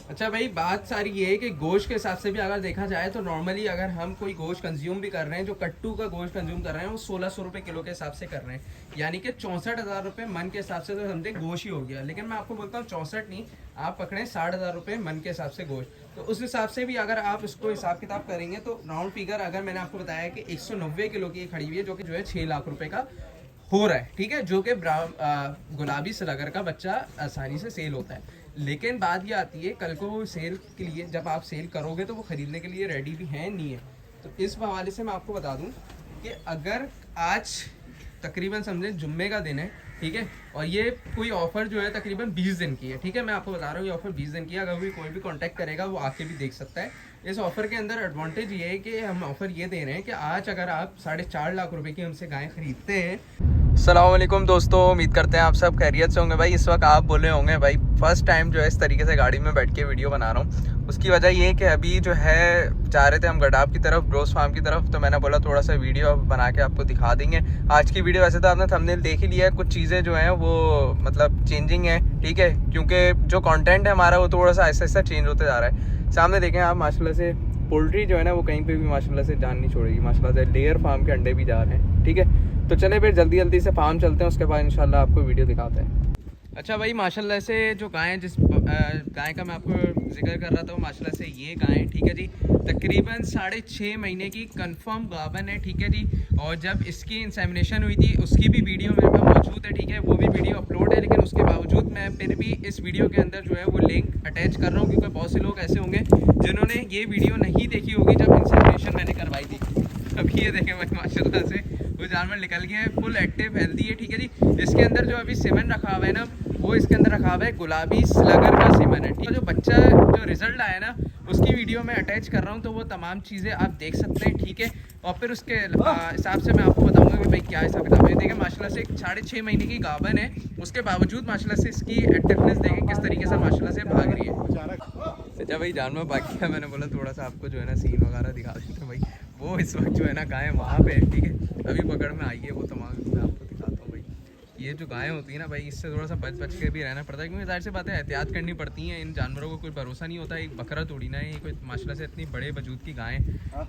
अच्छा भाई, बात सारी ये है कि गोश्त के हिसाब से भी अगर देखा जाए तो नॉर्मली अगर हम कोई गोश्त कंज्यूम भी कर रहे हैं, जो कट्टू का गोश्त कंज्यूम कर रहे हैं वो 1600 रुपये किलो के हिसाब से कर रहे हैं, यानी कि 64,000 रुपये मन के हिसाब से तो समझे गोश्त ही हो गया। लेकिन मैं आपको बोलता हूँ 64 नहीं, आप पकड़ें 60,000 रुपये मन के हिसाब से गोश्त। तो उस हिसाब से भी अगर आप इसको हिसाब किताब करेंगे तो राउंड फिगर अगर मैंने आपको बताया कि 190 किलो की खड़ी हुई है, जो कि जो है 6 लाख रुपये का हो रहा है, ठीक है, जो कि गुलाबी सलागर का बच्चा आसानी से सेल होता है। लेकिन बात ये आती है कल को वो सेल के लिए जब आप सेल करोगे तो वो ख़रीदने के लिए रेडी भी हैं नहीं है। तो इस हवाले से मैं आपको बता दूं कि अगर आज तकरीबन समझें जुम्मे का दिन है, ठीक है, और ये कोई ऑफ़र जो है तकरीबन 20 दिन की है, ठीक है, मैं आपको बता रहा हूँ ये ऑफ़र 20 दिन की है। अगर कोई भी कांटेक्ट करेगा वो आके भी देख सकता है। इस ऑफ़र के अंदर एडवांटेज ये है कि हम ऑफ़र ये दे रहे हैं कि आज अगर आप 4.5 लाख रुपए की हमसे गाय ख़रीदते हैं। अस्सलाम वालेकुम दोस्तों, उम्मीद करते हैं आप सब खैरियत से होंगे। भाई इस वक्त आप बोले होंगे भाई फर्स्ट टाइम जो है इस तरीके से गाड़ी में बैठ के वीडियो बना रहा हूँ। उसकी वजह ये है कि अभी जो है जा रहे थे हम गडाब की तरफ, ब्रोस फार्म की तरफ, तो मैंने बोला थोड़ा सा वीडियो बना के आपको दिखा देंगे आज की वीडियो। वैसे तो आपने थंबनेल देख ही लिया है, कुछ चीज़ें जो हैं वो मतलब चेंजिंग है, ठीक है, क्योंकि जो कंटेंट है हमारा वो थोड़ा सा ऐसा ऐसा चेंज होते जा रहा है। सामने देखें आप, माशाल्लाह से पोल्ट्री जो है ना वो कहीं पे भी माशाल्लाह से जान नहीं छोड़ेगी। माशाल्लाह से लेयर फार्म के अंडे भी जा रहे हैं, ठीक है। तो चले फिर जल्दी जल्दी से फार्म चलते हैं, उसके बाद इंशाल्लाह आपको वीडियो दिखाते हैं। अच्छा भाई, माशाल्लाह से जो गाय जिस गाय का मैं आपको जिक्र कर रहा था वो माशाल्लाह से ये गाय, ठीक है जी, तकरीबन 6.5 महीने की कंफर्म गाभन है, ठीक है जी। और जब इसकी इंसेमिनेशन हुई थी उसकी भी वीडियो मेरे पास मौजूद है, ठीक है, वो भी वीडियो अपलोड है। लेकिन उसके बावजूद मैं फिर भी इस वीडियो के अंदर जो है वो लिंक अटैच कर रहा हूँ, क्योंकि बहुत से लोग ऐसे होंगे जिन्होंने ये वीडियो नहीं देखी होगी जब इंसेमिनेशन मैंने करवाई थी। अभी ये देखें भाई माशाल्लाह से वो जानवर निकल गया है, फुल एक्टिव हेल्दी है, ठीक है जी। इसके अंदर जो अभी सीमेंट रखा हुआ है ना, वो इसके अंदर रखा हुआ है गुलाबी स्लगर का सीमेंट है, ठीक है। जो बच्चा जो रिजल्ट आया ना उसकी वीडियो में अटैच कर रहा हूँ, तो वो तमाम चीज़ें आप देख सकते हैं, ठीक है। और फिर उसके हिसाब से मैं आपको बताऊंगा कि भाई क्या हिसाब किताब है। देखें माशाल्लाह से 6.5 महीने की गाभन है, उसके बावजूद माशाल्लाह से इसकी एक्टिवनेस देखें किस तरीके से माशाल्लाह से भाग रही है। अच्छा भाई, जानवर बाकी है, मैंने बोला थोड़ा सा आपको जो है ना सीन वगैरह दिखा देते हैं भाई। वो इस वक्त जो है ना गाय वहाँ पे है, ठीक है, अभी पकड़ में आई है, वो तमाम मैं आपको दिखाता हूँ भाई। ये जो गायें होती है ना भाई, इससे थोड़ा सा बच बच के भी रहना पड़ता है, क्योंकि जाहिर सी बात है एहतियात करनी पड़ती है। इन जानवरों को कोई भरोसा नहीं होता, एक बकरा तोड़ी ना है, कोई माशाल्लाह से इतनी बड़े वजूद की गायें,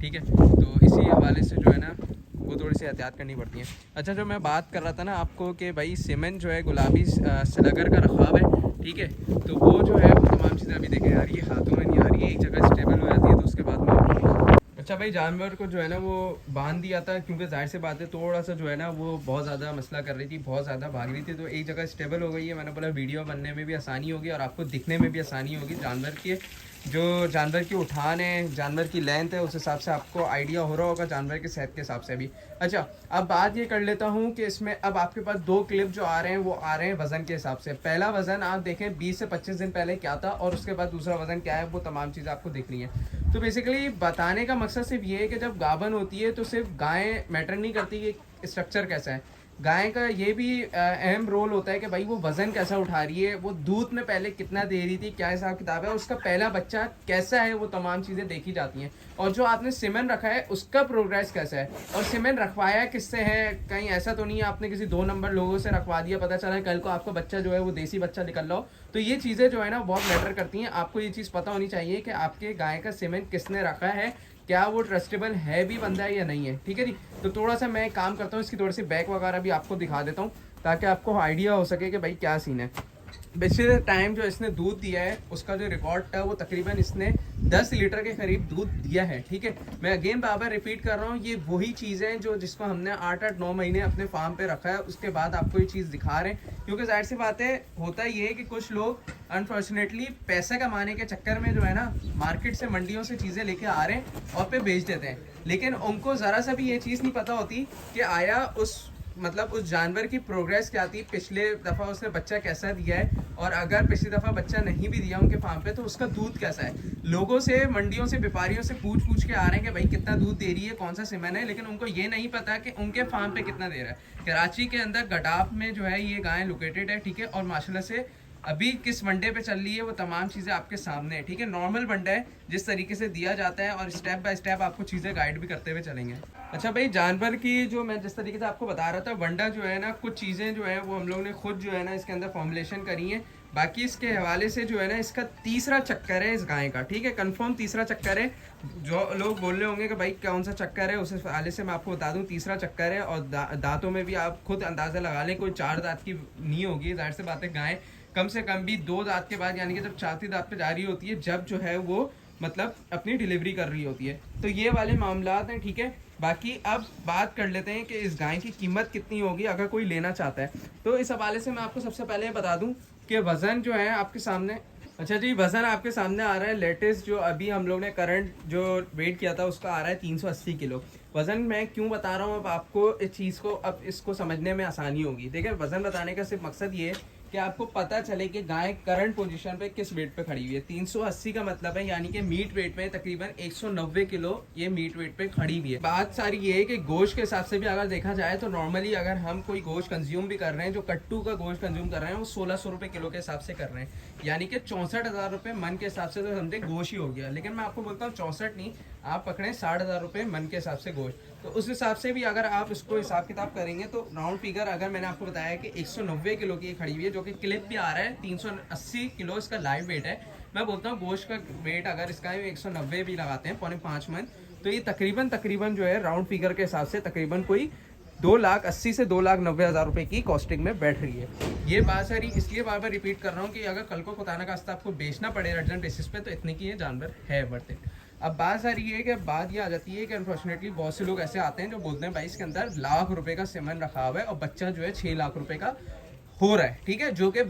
ठीक है। तो इसी हवाले से जो है ना वो थोड़ी सी एहतियात करनी पड़ती है। अच्छा, जो मैं बात कर रहा था ना आपको कि भाई सीमेंट जो है गुलाबी स्लगर का रखाव है, ठीक है, तो वो जो है वो तमाम चीज़ें अभी देखें यार, ये हाथों में नहीं आ रही है, एक जगह स्टेबल हो जाती है तो उसके बाद में। अच्छा भाई, जानवर को जो है ना वो बांध दिया था, क्योंकि जाहिर से बात है थोड़ा सा जो है ना वो बहुत ज़्यादा मसला कर रही थी, बहुत ज़्यादा भाग रही थी, तो एक जगह स्टेबल हो गई है। मैंने बोला वीडियो बनने में भी आसानी होगी और आपको दिखने में भी आसानी होगी। जानवर की जो जानवर की उठान है, जानवर की लेंथ है, उस हिसाब से आपको आइडिया हो रहा होगा जानवर की सेहत के हिसाब से भी। अच्छा, अब बात ये कर लेता हूँ कि इसमें अब आपके पास 2 क्लिप जो आ रहे हैं वो आ रहे हैं वज़न के हिसाब से। पहला वज़न आप देखें 20 से 25 दिन पहले क्या था, और उसके बाद दूसरा वज़न क्या है, वो तमाम चीज़ें आपको दिख रही हैं। तो बेसिकली बताने का मकसद सिर्फ ये है कि जब गाभन होती है तो सिर्फ गाय मैटर नहीं करती कि स्ट्रक्चर कैसा है, गाय का ये भी अहम रोल होता है कि भाई वो वज़न कैसा उठा रही है, वो दूध में पहले कितना दे रही थी, क्या हिसाब किताब है, उसका पहला बच्चा कैसा है, वो तमाम चीज़ें देखी जाती हैं। और जो आपने सीमेंट रखा है उसका प्रोग्रेस कैसा है, और सीमेंट रखवाया किससे है, कहीं ऐसा तो नहीं है आपने किसी 2 नंबर लोगों से रखवा दिया, पता चला कल को आपका बच्चा जो है वो देसी बच्चा निकल रहा हो। तो ये चीज़ें जो है ना बहुत मैटर करती हैं। आपको ये चीज़ पता होनी चाहिए कि आपके गाय का सीमेंट किसने रखा है, क्या वो ट्रस्टेबल है भी बंदा है या नहीं है, ठीक है जी। तो थोड़ा सा मैं काम करता हूँ, इसकी थोड़ी सी बैक वगैरह भी आपको दिखा देता हूँ ताकि आपको आइडिया हो सके कि भाई क्या सीन है। पिछले टाइम जो इसने दूध दिया है उसका जो रिकॉर्ड था वो तकरीबन इसने 10 लीटर के करीब दूध दिया है, ठीक है। मैं अगेन बार रिपीट कर रहा हूँ, ये वही चीज़ है जो जिसको हमने 8-9 महीने अपने फार्म पे रखा है, उसके बाद आपको ये चीज़ दिखा रहे हैं। क्योंकि जाहिर सी बात है, होता ये है कि कुछ लोग अनफॉर्चुनेटली पैसे कमाने के चक्कर में जो है ना मार्केट से मंडियों से चीज़ें लेके आ रहे हैं और पे बेच देते हैं, लेकिन उनको ज़रा सा भी ये चीज़ नहीं पता होती कि आया उस मतलब उस जानवर की प्रोग्रेस क्या थी, पिछले दफ़ा उसने बच्चा कैसा दिया है, और अगर पिछली दफ़ा बच्चा नहीं भी दिया उनके फार्म पे तो उसका दूध कैसा है। लोगों से, मंडियों से, व्यापारियों से पूछ पूछ के आ रहे हैं कि भाई कितना दूध दे रही है, कौन सा सीमेंट है, लेकिन उनको ये नहीं पता कि उनके फार्म पे कितना दे रहा है। कराची के अंदर गडाफ में जो है ये गाय लोकेटेड है, ठीक है, और माशाल्लाह से अभी किस वनडे पे चल रही है वो तमाम चीज़ें आपके सामने है, ठीक है। नॉर्मल वनडा है जिस तरीके से दिया जाता है, और स्टेप बाय स्टेप आपको चीज़ें गाइड भी करते हुए चलेंगे। अच्छा भाई, जानवर की जो मैं जिस तरीके से आपको बता रहा था, वंडा जो है ना कुछ चीज़ें जो है वो हम लोग ने खुद जो है ना इसके अंदर फॉर्मुलेशन करी है। बाकी इसके हवाले से जो है ना, इसका तीसरा चक्कर है इस गाय का, ठीक है, कंफर्म तीसरा चक्कर है। जो लोग बोल रहे होंगे कि भाई कौन सा चक्कर है, उस हवाले से मैं आपको बता दूं तीसरा चक्कर है। और दांतों में भी आप खुद अंदाजा लगा लें, कोई 4 दांत की नहीं होगी, जाहिर सी बात है। गाय कम से कम भी 2 दांत के बाद, यानी कि जब चौथी दांत पे जा रही होती है, जब जो है वो मतलब अपनी डिलीवरी कर रही होती है। तो ये वाले मामलात हैं, ठीक है। बाकी अब बात कर लेते हैं कि इस गाय की कीमत कितनी होगी अगर कोई लेना चाहता है। तो इस हवाले से मैं आपको सबसे पहले बता दूं कि वज़न जो है आपके सामने, अच्छा जी, वज़न आपके सामने आ रहा है। लेटेस्ट जो अभी हम लोग ने करंट जो वेट किया था उसका आ रहा है 380 किलो। वज़न मैं क्यों बता रहा हूँ, अब आपको इस चीज़ को, अब इसको समझने में आसानी होगी। देखिए, वज़न बताने का सिर्फ मकसद ये है कि आपको पता चले कि गाय करंट पोजीशन पे किस वेट पे खड़ी हुई है। 380 का मतलब है यानी कि मीट वेट में तकरीबन 190 किलो ये मीट वेट पे खड़ी हुई है। बात सारी ये है कि गोश्त के हिसाब से भी अगर देखा जाए तो नॉर्मली अगर हम कोई गोश्त कंज्यूम भी कर रहे हैं, जो कट्टू का गोश्त कंज्यूम कर रहे हैं, वो 1600 रुपये किलो के हिसाब से कर रहे हैं, यानी कि 64,000 रुपये मन के हिसाब से तो समझे गोश्त ही हो गया। लेकिन मैं आपको बोलता हूँ 64 नहीं, आप पकड़े 60,000 रुपये मन के हिसाब से गोश्त। तो उस हिसाब से भी अगर आप इसको हिसाब किताब करेंगे तो राउंड फिगर, अगर मैंने आपको बताया कि 190 किलो की खड़ी हुई है, जो कि क्लिप भी आ रहा है 380 किलो इसका लाइव वेट है। मैं बोलता हूँ गोश्त का वेट अगर इसका 190 भी लगाते हैं, 4.5 मन, तो ये तकरीबन जो है राउंड फिगर के हिसाब से तकरीबन कोई 2,80,000 से 2,90,000 रुपए की कॉस्टिंग में बैठ रही है। ये बात सारी इसलिए बार बार रिपीट कर रहा हूँ कि अगर कल को खुदा ना खास्ता आपको बेचना पड़े अर्जेंट बेसिस पे, तो इतने की ये जानवर है वर्थ इट। अब बात सारी ये है कि बात ये आ जाती है कि अनफॉर्चुनेटली बहुत से लोग ऐसे आते हैं जो बोलते हैं भाई इसके अंदर लाख रुपए का सेमन रखा हुआ है और बच्चा जो है 6 लाख रुपए का हो रहा है, ठीक है, जो कि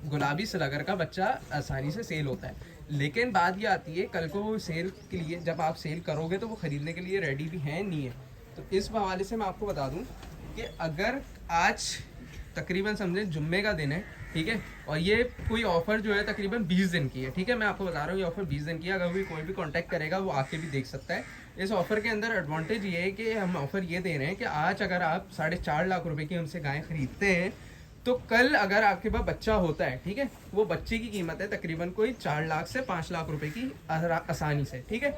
गुलाबी सलागर का बच्चा आसानी से सेल होता है। लेकिन बात ये आती है कल को वो सेल के लिए, जब आप सेल करोगे तो वो खरीदने के लिए रेडी भी है नहीं है। तो इस हवाले से मैं आपको बता दूं कि अगर आज तकरीबन समझें जुम्मे का दिन है, ठीक है, और ये कोई ऑफ़र जो है तकरीबन 20 दिन की है, ठीक है, मैं आपको बता रहा हूँ ये ऑफ़र 20 दिन की है। अगर कोई भी कांटेक्ट करेगा वो आके भी देख सकता है। इस ऑफ़र के अंदर एडवांटेज ये है कि हम ऑफ़र ये दे रहे हैं कि आज अगर आप 4.5 लाख रुपए की हमसे गाय खरीदते हैं, तो कल अगर आपके पास बच्चा होता है, ठीक है, वो बच्चे की कीमत है तकरीबन कोई 4 लाख से 5 लाख रुपए की आसानी से, ठीक है।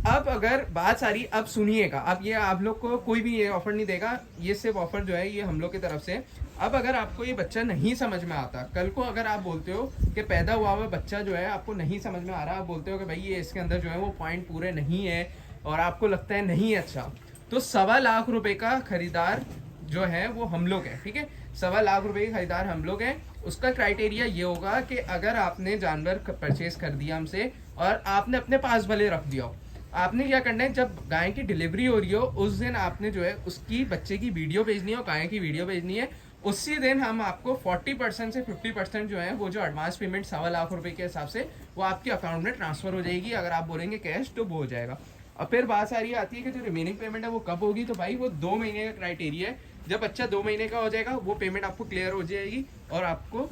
अब अगर बात सारी, अब सुनिएगा, अब ये आप लोग को कोई भी ये ऑफर नहीं देगा, ये सिर्फ ऑफर जो है ये हम लोग की तरफ से। अब अगर आपको ये बच्चा नहीं समझ में आता, कल को अगर आप बोलते हो कि पैदा हुआ हुआ बच्चा जो है आपको नहीं समझ में आ रहा, आप बोलते हो कि भाई ये इसके अंदर जो है वो पॉइंट पूरे नहीं है और आपको लगता है नहीं अच्छा, तो 1.25 लाख रुपए का खरीदार जो है वो हम लोग हैं, ठीक है, 1.25 लाख रुपए के खरीदार हम लोग हैं। उसका क्राइटेरिया ये होगा कि अगर आपने जानवर परचेज कर दिया हमसे और आपने अपने पास भले रख दिया हो, आपने क्या करना है, जब गाय की डिलीवरी हो रही हो उस दिन आपने जो है उसकी बच्चे की वीडियो भेजनी है और गाय की वीडियो भेजनी है। उसी दिन हम आपको 40% से 50% जो है वो जो एडवांस पेमेंट 1.25 लाख रुपए के हिसाब से वो आपके अकाउंट में ट्रांसफर हो जाएगी। अगर आप बोलेंगे कैश तो वो हो जाएगा। और फिर बात सारी आती है कि जो रिमेनिंग पेमेंट है वो कब होगी, तो भाई वो 2 महीने का क्राइटेरिया है। जब बच्चा 2 महीने का हो जाएगा वो पेमेंट आपको क्लियर हो जाएगी और आपको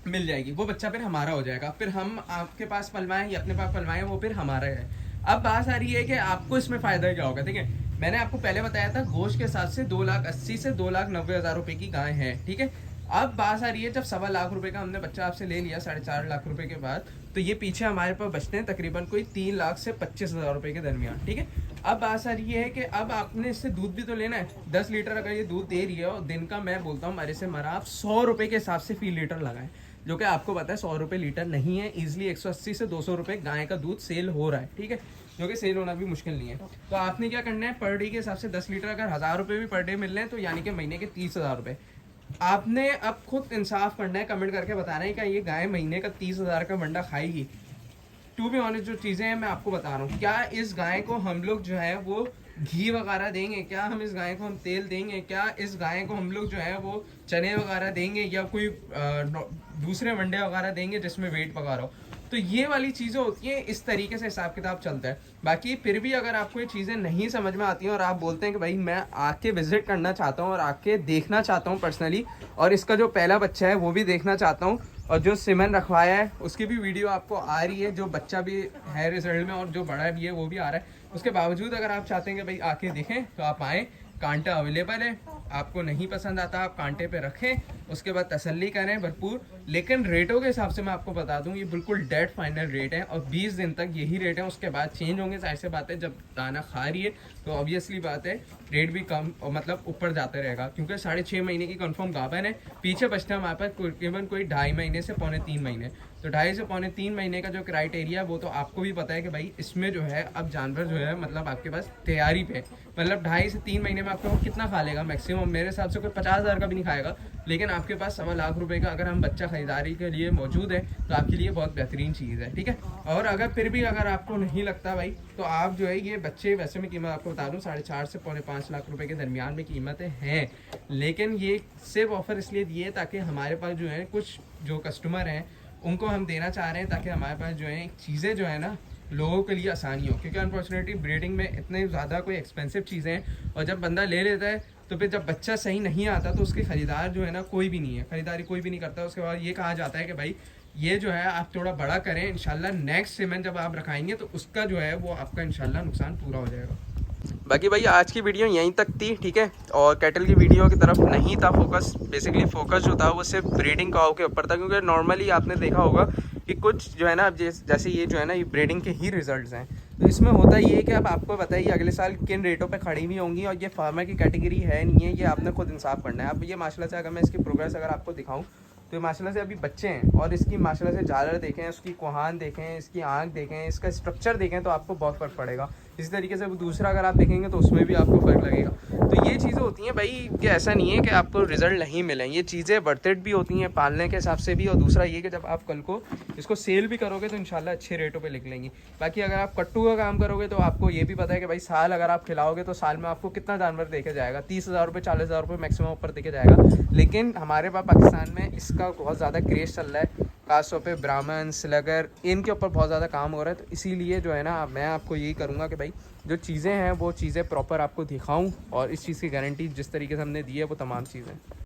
मिल जाएगी, वो बच्चा फिर हमारा हो जाएगा। फिर हम आपके पास पलवाएं या अपने पास पलवाएं, वो फिर हमारा है। अब बात आ रही है कि आपको इसमें फ़ायदा क्या होगा। ठीक है, मैंने आपको पहले बताया था गोश्त के हिसाब से 2,80,000 से 2,90,000 रुपए की गाय है, ठीक है। अब बात आ रही है जब 1.25 लाख रुपए का हमने बच्चा आपसे ले लिया 4.5 लाख रुपए के बाद, तो ये पीछे हमारे पास बचते हैं तकरीबन कोई 3 लाख से 25,000 रुपए के दरमियान, ठीक है। अब बात आ रही है कि अब आपने इससे दूध भी तो लेना है। 10 लीटर अगर ये दूध दे रही है और दिन का मैं बोलता हूँ मरे से मरा आप 100 रुपए के हिसाब से फी लीटर लगाएं, जो कि आपको पता है 100 रुपए लीटर नहीं है, इजिली 180 से 200 रुपए गाय का दूध सेल हो रहा है, ठीक है, जो कि सेल होना भी मुश्किल नहीं है। तो आपने क्या करना है, पर डे के हिसाब से 10 लीटर अगर 1,000 रुपये भी पर डे मिल रहे हैं तो यानी कि महीने के 30,000 रुपये आपने अब खुद इंसाफ करना है, कमेंट करके बताना है कि ये गाय महीने का 30,000 का मंडा खाएगी। टू बी ऑनेस्ट जो चीज़ें हैं मैं आपको बता रहा हूँ, क्या इस गाय को हम लोग जो है वो घी वगैरह देंगे, क्या हम इस गाय को हम तेल देंगे, क्या इस गाय को हम लोग जो है वो चने वगैरह देंगे या कोई दूसरे मंडे वगैरह देंगे जिसमें वेट वगैरह हो। तो ये वाली चीज़ें होती हैं, इस तरीके से हिसाब किताब चलता है। बाकी फिर भी अगर आपको ये चीज़ें नहीं समझ में आती हैं और आप बोलते हैं कि भाई मैं आके विजिट करना चाहता हूँ और आके देखना चाहता हूँ पर्सनली, और इसका जो पहला बच्चा है वो भी देखना चाहता हूँ, और जो सिमन रखवाया है उसकी भी वीडियो आपको आ रही है, जो बच्चा भी है रिजल्ट में और जो बड़ा भी है वो भी आ रहा है, उसके बावजूद अगर आप चाहते हैं कि भाई आके देखें तो आप आएँ, कांटा अवेलेबल है आपको नहीं पसंद आता आप कांटे पे रखें, उसके बाद तसल्ली करें भरपूर। लेकिन रेटों के हिसाब से मैं आपको बता दूं, ये बिल्कुल डेड फाइनल रेट है और 20 दिन तक यही रेट है, उसके बाद चेंज होंगे। जाहिर सी बात है, जब दाना खा रही है तो ऑब्वियसली बात है रेट भी कम और मतलब ऊपर जाते रहेगा, क्योंकि 6.5 महीने की कंफर्म गाभन है। पीछे बचता है हमारे पास तकरीबन कोई 2.5 महीने से 2.25 महीने। तो 2.5 से 2.25 महीने का जो क्राइटेरिया वो तो आपको भी पता है कि भाई इसमें जो है अब जानवर जो है मतलब आपके पास तैयारी पे, मतलब 2.5 से 3 महीने में आपको कितना खा लेगा मैक्सिमम, मेरे हिसाब से कोई 50,000 का भी नहीं खाएगा। लेकिन आपके पास 1.25 लाख रुपए का अगर हम बच्चा खरीदारी के लिए मौजूद है तो आपके लिए बहुत बेहतरीन चीज़ है, ठीक है। और अगर फिर भी अगर आपको नहीं लगता भाई, तो आप जो है ये बच्चे, वैसे में कीमत आपको बता दूं 4.5 से 4.5 लाख रुपए के दरमियान में कीमतें हैं। लेकिन ये सिर्फ ऑफर इसलिए दिए ताकि हमारे पास जो है कुछ जो कस्टमर हैं उनको हम देना चाह रहे हैं, ताकि हमारे पास जो है चीज़ें जो है ना लोगों के लिए आसानी हो, क्योंकि अनफॉर्चुनेटली ब्रीडिंग में इतने ज़्यादा कोई एक्सपेंसिव चीज़ें हैं और जब बंदा ले लेता है तो फिर जब बच्चा सही नहीं आता तो उसके खरीदार जो है ना कोई भी नहीं है, खरीदारी कोई भी नहीं करता। उसके बाद ये कहा जाता है कि भाई ये जो है आप थोड़ा बड़ा करें, इंशाल्लाह नेक्स्ट सीमेंट जब आप रखाएंगे तो उसका जो है वो आपका इंशाल्लाह नुकसान पूरा हो जाएगा। बाकी भाई आज की वीडियो यहीं तक थी, ठीक है। और कैटल की वीडियो की तरफ नहीं था फोकस, बेसिकली फोकस जो था वो सिर्फ ब्रीडिंग काऊ के ऊपर था, क्योंकि नॉर्मली आपने देखा होगा कि कुछ जो है ना जैसे ये जो है ना ये ब्रीडिंग के ही रिजल्ट्स हैं। तो इसमें होता ये है कि अब आपको बताइए अगले साल किन रेटों पे खड़ी हुई होंगी, और ये फार्मर की कैटेगरी है नहीं है, ये आपने खुद इंसाफ करना है। अब ये माशाल्लाह से अगर मैं इसकी प्रोग्रेस अगर आपको दिखाऊं तो ये माशाल्लाह से अभी बच्चे हैं, और इसकी माशाल्लाह से झालर देखें, उसकी कोहान देखें, इसकी आँख देखें, इसका स्ट्रक्चर देखें तो आपको बहुत फ़र्क पड़ेगा। इसी तरीके से दूसरा अगर आप देखेंगे तो उसमें भी आपको फ़र्क लगेगा। तो ये चीज़ें होती हैं भाई कि ऐसा नहीं है कि आपको रिजल्ट नहीं मिले, ये चीज़ें वर्थ इट भी होती हैं पालने के हिसाब से भी। और दूसरा ये कि जब आप कल को इसको सेल भी करोगे तो इंशाल्लाह अच्छे रेटों पे लिख लेंगी। बाकी अगर आप कट्टू का काम करोगे तो आपको ये भी पता है कि भाई साल अगर आप खिलाओगे तो साल में आपको कितना जानवर देके जाएगा, 30,000 रुपये 40,000 रुपये मैक्सिमम ऊपर देके जाएगा। लेकिन हमारे पास पाकिस्तान में इसका बहुत ज़्यादा क्रेज़ चल रहा है, खासतौर पे ब्राह्मण स्लगर इनके ऊपर बहुत ज़्यादा काम हो रहा है। तो इसीलिए जो है ना मैं आपको यही करूँगा कि भाई जो चीज़ें हैं वो चीज़ें प्रॉपर आपको दिखाऊं, और इस चीज़ की गारंटी जिस तरीके से हमने दी है वो तमाम चीज़ें